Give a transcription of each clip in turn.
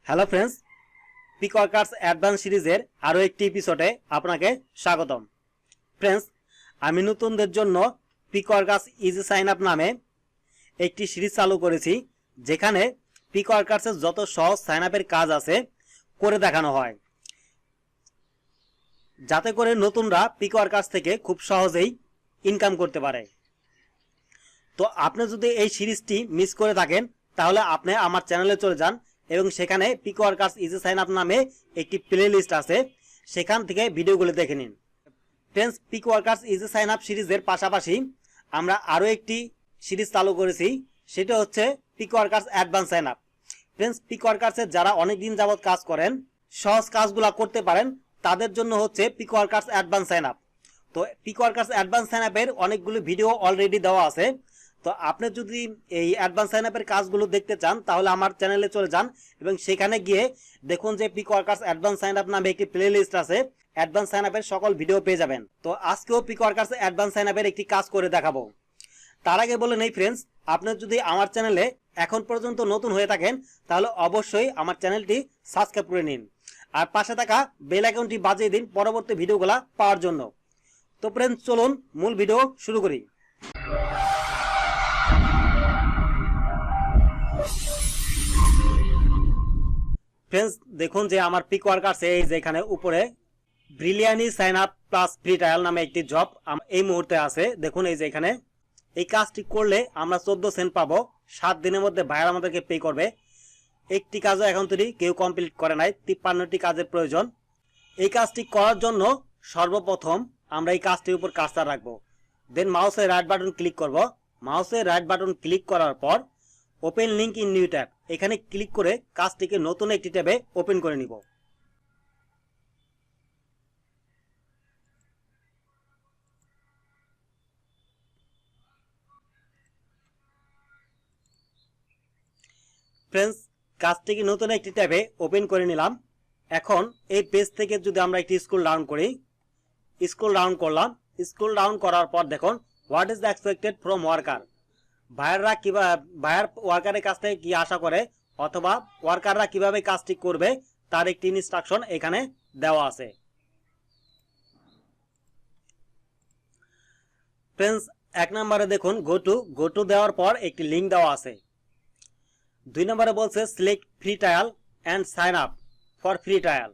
Hello friends, পিকওয়ার্কার্স advance সিরিজের আরও একটি এপিসোডে আপনাকে স্বাগতম। ফ্রেন্ডস, আমি নতুনদের জন্য পিকওয়ার্কার্স ইজি সাইন আপ নামে একটি সিরিজ চালু করেছি, যেখানে পিকওয়ার্কার্সের যত সহজ সাইন আপের কাজ আছে করে দেখানো হয়, যাতে করে নতুনরা পিকওয়ার্কার্স থেকে খুব সহজেই ইনকাম করতে পারে। তো আপনি যদি এই সিরিজটি মিস করে থাকেন, তাহলে আপনি আমার চ্যানেলে চলে যান এবং সেখানে পিকওয়ার্কার্স ইজি সাইন আপ নামে একটি প্লে লিস্ট আছে, সেখান থেকে ভিডিওগুলো দেখে নিন। ফ্রেন্ডস, পিকওয়ার্কার্স ইজি সাইন আপ সিরিজের পাশাপাশি আমরা আরও একটি সিরিজ চালু করেছি, সেটা হচ্ছে পিকওয়ার্কার্স অ্যাডভান্স সাইন আপ। ফ্রেন্ডস, পিকওয়ার্কার্সের যারা অনেক দিন যাবৎ কাজ করেন, সহজ কাজগুলো করতে পারেন, তাদের জন্য হচ্ছে পিকওয়ার্কার্স অ্যাডভান্স সাইন আপ। তো পিকওয়ার্কার্স অ্যাডভান্স সাইন আপের অনেকগুলো ভিডিও অলরেডি দেওয়া আছে। তো আপনি যদি এই অ্যাডভান্স সাইন আপের কাজগুলো দেখতে চান, তাহলে আমার চ্যানেলে চলে যান এবং সেখানে গিয়ে দেখুন যে পিকওয়ার্কার্স অ্যাডভান্স সাইন আপ নামে একটি প্লে লিস্ট আছে। অ্যাডভান্স সাইন আপের সকল ভিডিও পেয়ে যাবেন। তো আজকেও পিকওয়ার্কার্স অ্যাডভান্স সাইন আপের একটি কাজ করে দেখাবো। তার আগে বলে নেই ফ্রেন্ডস, আপনি যদি আমার চ্যানেলে এখন পর্যন্ত নতুন হয়ে থাকেন, তাহলে অবশ্যই আমার চ্যানেলটি সাবস্ক্রাইব করে নিন আর পাশে থাকা বেল আইকনটি বাজিয়ে দিন পরবর্তী ভিডিওগুলো পাওয়ার জন্য। তো ফ্রেন্ডস, চলুন মূল ভিডিও শুরু করি। ফ্রেন্ডস, দেখুন যে আমার পিকওয়ার্কার্সে এই যে এখানে উপরে ব্রিলিয়ানি sign up plus free trial নামে একটি জব এই মুহূর্তে আছে। দেখুন এই যে এখানে এই কাজটি করলে আমরা 14 সেন্ট পাবো। 7 দিনের মধ্যে ভাইয়ার আমাদেরকে পে করবে। একটি কাজও এখন তৈরি কেউ কমপ্লিট করে নাই, 53টি কাজের প্রয়োজন। এই কাজটি করার জন্য সর্বপ্রথম আমরা এই কাজটির উপর কার্সার রাখবো, দেন মাউসের রাইট বাটন ক্লিক করব। মাউসের রাইট বাটন ক্লিক করার পর open link in new tab এখানে ক্লিক করে কাজটিকে নতুন একটি ট্যাবে ওপেন করে নিব। ফ্রেন্ডস, কাজটিকে নতুন একটি ট্যাবে ওপেন করে নিলাম। এখন এই পেজ থেকে যদি আমরা একটি স্ক্রল ডাউন করি, স্ক্রল ডাউন করলাম। স্ক্রল ডাউন করার পর দেখুন what is the expected from worker. ভাইয়াররা কিভাবে ভাইয়ার ওয়ার্কারের কাছ থেকে কি আশা করে অথবা ওয়ার্কাররা কিভাবে কাজটি করবে তার একটি ইনস্ট্রাকশন এখানে দেওয়া আছে। ফ্রেন্ডস, 1 নম্বরে দেখুন গো টু দেওয়ার পর একটি লিঙ্ক দেওয়া আছে। 2 নম্বরে বলছে select free trial and sign up for free trial.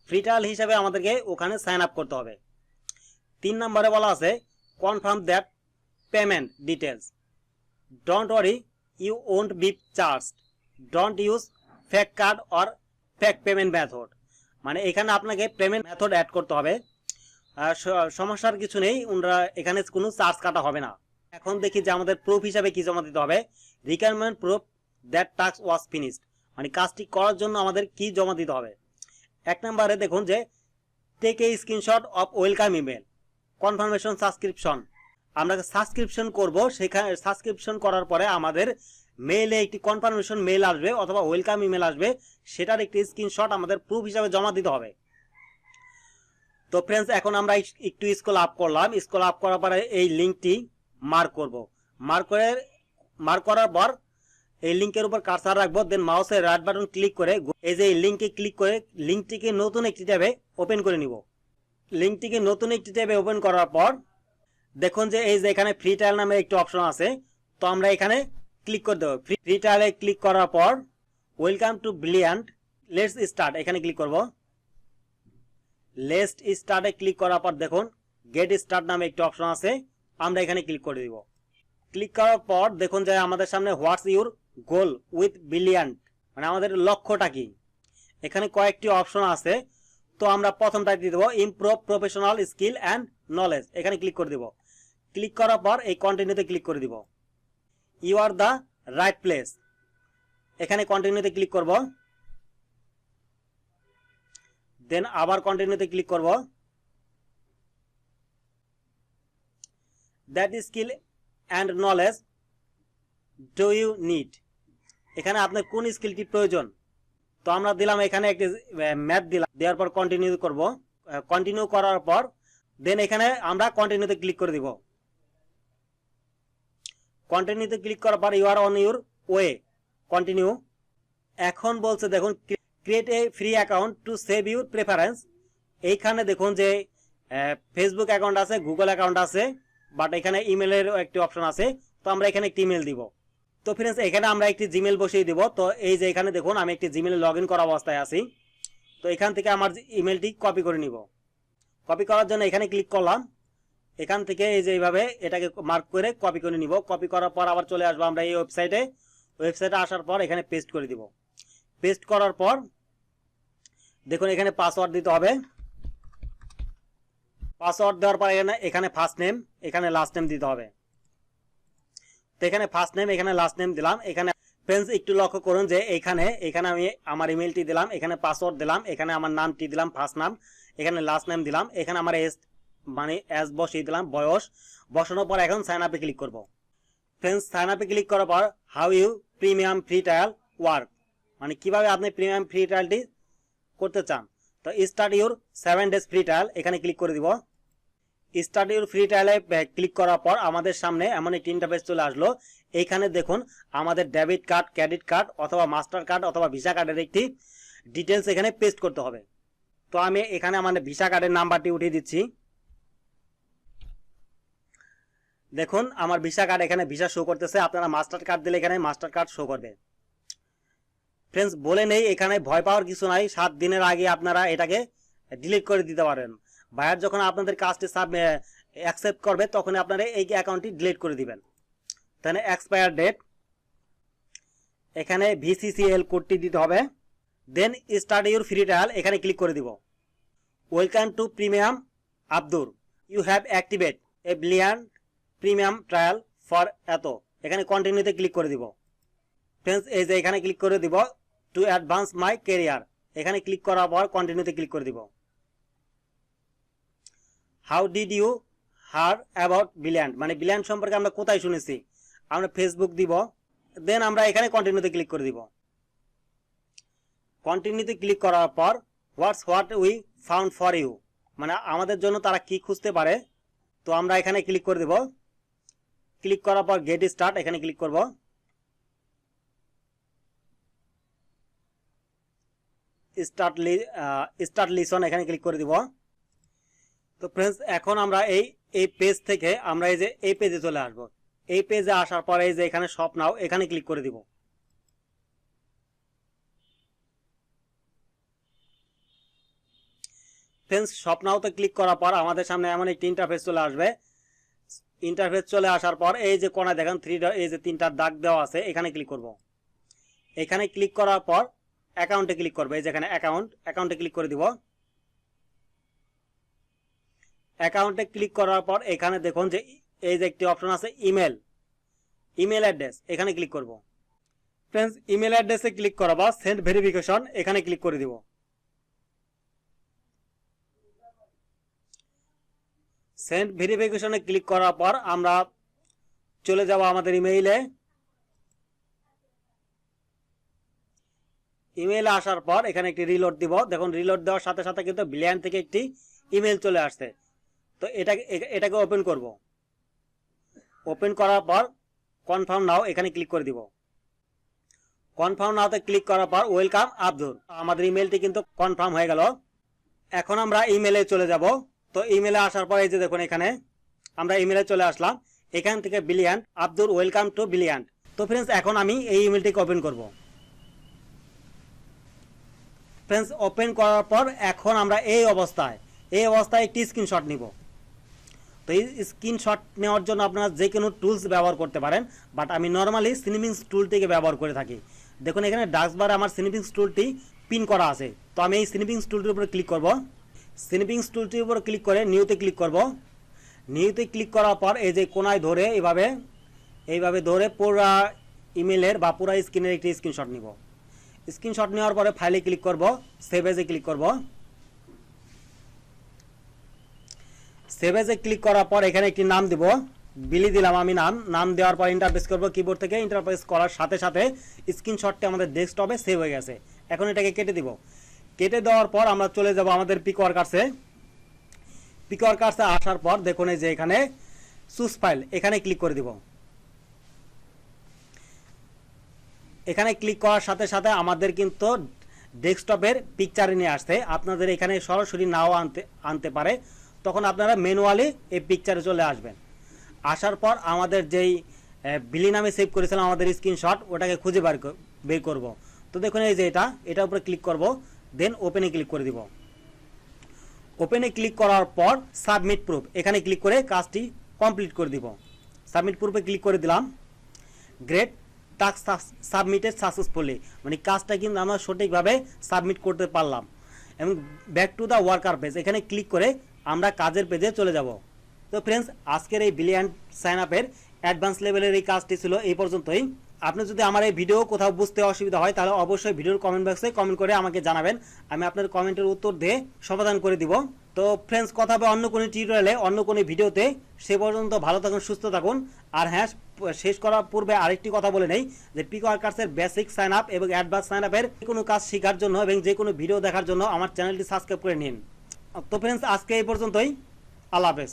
Free trial হিসাবে আমাদেরকে ওখানে সাইন আপ করতে হবে। 3 নম্বরে বলা আছে confirm that payment details. Don't worry, you won't be charged. Don't use fake card or fake payment method. মানে এখানে আপনাকে পেমেন্ট মেথড অ্যাড করতে হবে। সমস্যার কিছু নেই, এখানে কোনো চার্জ কাটা হবে না। এখন দেখি যে আমাদের প্রুফ হিসাবে কি জমা দিতে হবে। Requirement proof that task was finished, মানে কাজটি করার জন্য আমাদের কি জমা দিতে হবে। 1 নম্বরে দেখুন যে take a screenshot of welcome email confirmation subscription. আমরা সাবস্ক্রিপশন করব, সেখানে সাবস্ক্রিপশন করার পরে আমাদের মেইলে একটি কনফার্মেশন মেইল আসবে অথবা ওয়েলকাম ইমেল আসবে, সেটার একটি স্ক্রিনশট আমাদের প্রুফ হিসাবে জমা দিতে হবে। তো ফ্রেন্ডস, এখন আমরা একটু স্ক্রল আপ করলাম। স্ক্রল আপ করার পরে এই লিঙ্কটি মার্ক করব। মার্ক করার পর এই লিঙ্কের উপর কার্সার রাখবো, দেন মাউসের রাইট বাটন ক্লিক করে এই যে লিঙ্কে ক্লিক করে লিঙ্কটিকে নতুন একটি ট্যাবে ওপেন করে নিব। লিঙ্কটিকে নতুন একটি ট্যাবে ওপেন করার পর দেখুন যে এই যে এখানে ফ্রি ট্রায়াল নামের একটি অপশন আছে। তো আমরা এখানে ক্লিক করে দেবো। ফ্রি ট্রায়ালে ক্লিক করার পর welcome to brilliant let's start এখানে ক্লিক করব। লেটস স্টার্টে ক্লিক করার পর দেখুন গেট স্টার্ট নামে একটি অপশন আছে, আমরা এখানে ক্লিক করে দিব। ক্লিক করার পর দেখুন যে আমাদের সামনে what's your goal with brilliant, মানে আমাদের লক্ষ্যটা কি। এখানে কয়েকটি অপশন আছে। তো আমরা প্রথমটা দিয়ে দেবো improve professional skill and knowledge, এখানে ক্লিক করে দিব। ক্লিক করার পর এই কন্টিনিউতে ক্লিক করে দিব। You are the right place, এখানে কন্টিনিউতে ক্লিক করব। দেন আবার কন্টিনিউতে ক্লিক করব। That skill and knowledge do you need, এখানে আপনার কোন স্কিলটি প্রয়োজন। তো আমরা দিলাম এখানে একটি ম্যাথ দিলাম, দেওয়ার পর কন্টিনিউ করব। কন্টিনিউ করার পর দেন এখানে আমরা কন্টিনিউতে ক্লিক করে দিব। কন্টিনিউতে ক্লিক করার পর you are on your way, continue. এখন বলছে দেখুন create a free account to save your preference. এইখানে দেখুন যে ফেসবুক অ্যাকাউন্ট আছে, গুগল অ্যাকাউন্ট আছে, বাট এখানে ইমেলের একটি অপশন আছে। তো আমরা এখানে একটি ইমেল দিব। তো ফ্রেন্ডস এখানে আমরা একটি জিমেল বসিয়ে দিব। তো এই যে এখানে দেখুন আমি একটি জিমেলে লগ ইন করা অবস্থায় আছি। তো এখান থেকে আমার ইমেলটি কপি করে নিব। কপি করার জন্য এখানে ক্লিক করলাম। এখান থেকে এই যে এইভাবে এটাকে মার্ক করে কপি করে নিব। কপি করার পর আবার চলে আসবো আমরা এই ওয়েবসাইটে। ওয়েবসাইটে আসার পর এখানে পেস্ট করে দিব। পেস্ট করার পর দেখুন এখানে পাসওয়ার্ড দিতে হবে। পাসওয়ার্ড দেওয়ার পর এখানে ফার্স্ট নেম, এখানে লাস্ট নেম দিতে হবে। তো এখানে ফার্স্ট নেম, এখানে লাস্ট নেম দিলাম। এখানে ফ্রেন্ডস একটু লক্ষ্য করুন যে এখানে আমি আমার ইমেলটি দিলাম, এখানে পাসওয়ার্ড দিলাম, এখানে আমার নামটি দিলাম ফার্স্ট নাম, এখানে লাস্ট নেম দিলাম, এখানে আমার এজ মানে এজ বসিয়ে দিলাম, বয়স বসানোর পর এখন সাইন আপে ক্লিক করব। ফ্রেন্ডস সাইন আপে ক্লিক করার পর how you premium free trial work, মানে কিভাবে আপনি প্রিমিয়াম ফ্রি ট্রায়ালটি করতে চান। তো start your 7 days free trial এখানে ক্লিক করে দিব। স্টার্ট ইউর ফ্রি ট্রায়ালে ক্লিক করার পর আমাদের সামনে এমন একটি ইন্টারফেস চলে আসলো। এইখানে দেখুন আমাদের ডেবিট কার্ড, ক্রেডিট কার্ড অথবা মাস্টার কার্ড অথবা ভিসা কার্ডের একটি ডিটেলস এখানে পেস্ট করতে হবে। তো আমি এখানে আমাদের ভিসা কার্ডের নাম্বারটি উঠিয়ে দিচ্ছি। দেখুন আমার ভিসা কার্ড এখানে ভিসা শো করতেছে। আপনারা মাস্টার কার্ড দিলে এখানে মাস্টার কার্ড শো করবে। ফ্রেন্ডস বলে নেই এখানে ভয় পাওয়ার কিছু নাই। 7 দিনের আগে আপনারা এটাকে ডিলিট করে দিতে পারেন। বায়ার যখন আপনাদের কাজটি অ্যাকসেপ্ট করবে তখন আপনারা এই অ্যাকাউন্টটি ডিলিট করে দিবেন। তাহলে এক্সপায়ার ডেট, এখানে ভিসিসিএল কোডটি দিতে হবে। Then start your free trial এখানে ক্লিক করে দিব। Welcome to premium Abdur, you have activate a Brilliant premium trial for এত, এখানে কন্টিনিউতে ক্লিক করে দিব। ফ্রেন্ডস এই যে এখানে ক্লিক করে দিব টু অ্যাডভান্স মাই ক্যারিয়ার, এখানে ক্লিক করার পর কন্টিনিউতে ক্লিক করে দিব। How did you hear about Brilliant, মানে ব্রিলিয়ান্ট সম্পর্কে আমরা কোথায় শুনেছি, আমরা ফেসবুক দিব। দেন আমরা এখানে কন্টিনিউতে ক্লিক করে দিব। কন্টিনিউতে ক্লিক করার পর what we found for you, মানে আমাদের জন্য তারা কি খুঁজতে পারে। তো আমরা এখানে ক্লিক করে দেব। ক্লিক করার পর গেট স্টার্ট এখানে ক্লিক করব। স্টার্ট লিসন এখানে ক্লিক করে দিব। তো ফ্রেন্ডস এখন আমরা এই পেজ থেকে আমরা এই পেজে চলে আসব। এই পেজে আসার পরে এই যে এখানে শপ নাও এখানে ক্লিক করে দিব। ফ্রেন্ডস শপ নাওতে ক্লিক করার পর আমাদের সামনে এমন একটি ইন্টারফেস চলে আসবে। ইন্টারফেস চলে আসার পর এই যে কোণায় দেখেন এই যে 3টা দাগ দেওয়া আছে এখানে ক্লিক করব। এখানে ক্লিক করার পর অ্যাকাউন্টে ক্লিক করবে। এই যে এখানে অ্যাকাউন্টে ক্লিক করে দিব। অ্যাকাউন্টে ক্লিক করার পর এখানে দেখুন যে এই যে একটি অপশন আছে ইমেল অ্যাড্রেস, এখানে ক্লিক করব। ফ্রেন্ডস ইমেল অ্যাড্রেসে ক্লিক করার পর সেন্ড ভেরিফিকেশন এখানে ক্লিক করে দিব। সেন্ড ভেরিফিকেশনে ক্লিক করার পর আমরা চলে যাব আমাদের ইমেইলে। ইমেইলে আসার পর এখানে একটি রিলোড দিব। দেখুন রিলোড দেওয়ার সাথে সাথে কিন্তু ব্রিলিয়ান্ট থেকে একটি ইমেল চলে আসছে। তো এটাকে ওপেন করব। ওপেন করার পর কনফার্ম নাও এখানে ক্লিক করে দিব। কনফার্ম নাওতে ক্লিক করার পর ওয়েলকাম আব্দুর, আমাদের ইমেলটি কিন্তু কনফার্ম হয়ে গেল। এখন আমরা ইমেলে চলে যাব। তো ইমেলে আসার পর এই যে দেখুন এখানে আমরা ইমেলে চলে আসলাম। এখান থেকে brilliant Abdur welcome to brilliant. তো ফ্রেন্ডস এখন আমি এই ইমেলটিকে ওপেন করব। ফ্রেন্ডস ওপেন করার পর এখন আমরা এই অবস্থায় একটি স্ক্রিনশট নিব। তো এই স্ক্রিনশট নেওয়ার জন্য আপনারা যে কোনো টুলস ব্যবহার করতে পারেন, বাট আমি নর্মালি সিনিপিংস টুলটিকে ব্যবহার করে থাকি। দেখুন এখানে ডাস্কবারে আমার সিনিপিংস টুলটি পিন করা আছে। তো আমি এই সিনিপিংস টুলটির উপরে ক্লিক করব। সিনিপিংস টুলটির উপর ক্লিক করে নিউতে ক্লিক করব। নিউতে ক্লিক করার পর এই যে কোনায় ধরে এইভাবে ধরে পুরো ইমেলের বা পুরো স্ক্রিনের একটি স্ক্রিনশট নিব। স্ক্রিনশট নেওয়ার পরে ফাইলে ক্লিক করব, সেভ এজে ক্লিক করব। সেভ এজে ক্লিক করার পর এখানে একটি নাম দিব, বিলি দিলাম আমি নাম দেওয়ার পর ইন্টারপ্রেস করব। কিবোর্ড থেকে ইন্টারপ্রেস করার সাথে সাথে স্ক্রিনশটটি আমাদের ডেস্কটপে সেভ হয়ে গেছে। এখন এটাকে কেটে দিব। কেটে দেওয়ার পর আমরা চলে যাব আমাদের পিকওয়ার্কার্সে। পিকওয়ার্কার্সে আসার পর দেখুন এই যে এখানে চুজ ফাইল এখানে ক্লিক করে দিব। এখানে ক্লিক করার সাথে সাথে আমাদের কিন্তু ডেস্কটপের পিকচারে নিয়ে আসতে, আপনাদের এখানে সরাসরি নাও আনতে পারে, তখন আপনারা ম্যানুয়ালি এই পিকচারে চলে আসবেন। আসার পর আমাদের যেই বিলি নামে সেভ করেছিলাম আমাদের স্ক্রিনশট, ওটাকে খুঁজে বের করব। তো দেখুন এই যে এটার উপরে ক্লিক করব, দেন ওপেনে ক্লিক করে দিব। ওপেনে ক্লিক করার পর সাবমিট প্রুফ এখানে ক্লিক করে কাজটি কমপ্লিট করে দিব। সাবমিট প্রুফে ক্লিক করে দিলাম। গ্রেট, টাস্ক সাবমিটেড সাকসেসফুলি, মানে কাজটা কিন্তু আমরা সঠিকভাবে সাবমিট করতে পারলাম। এবং back to the worker page এখানে ক্লিক করে আমরা কাজের পেজে চলে যাব। তো ফ্রেন্ডস, আজকের এই ব্রিলিয়ান্ট সাইন আপের অ্যাডভান্স লেভেলের এই কাজটি ছিল এই পর্যন্তই। আপনি যদি আমার এই ভিডিও কোথাও বুঝতে অসুবিধা হয় তাহলে অবশ্যই ভিডিওর কমেন্ট বক্সে কমেন্ট করে আমাকে জানাবেন, আমি আপনার কমেন্টের উত্তর দিয়ে সমাধান করে দিব। তো ফ্রেন্ডস, কথা হবে অন্য কোনো টিউটোরিয়ালে, অন্য কোনো ভিডিওতে। সে পর্যন্ত ভালো থাকুন, সুস্থ থাকুন। আর হ্যাঁ, শেষ করার পূর্বে আরেকটি কথা বলে নেই যে পিকওয়ার্কার্সের বেসিক সাইন আপ এবং অ্যাডভান্স সাইন আপের কোনো কাজ শেখার জন্য এবং যে কোনো ভিডিও দেখার জন্য আমার চ্যানেলটি সাবস্ক্রাইব করে নিন। তো ফ্রেন্ডস, আজকে এই পর্যন্তই। আল্লাহ হাফেজ।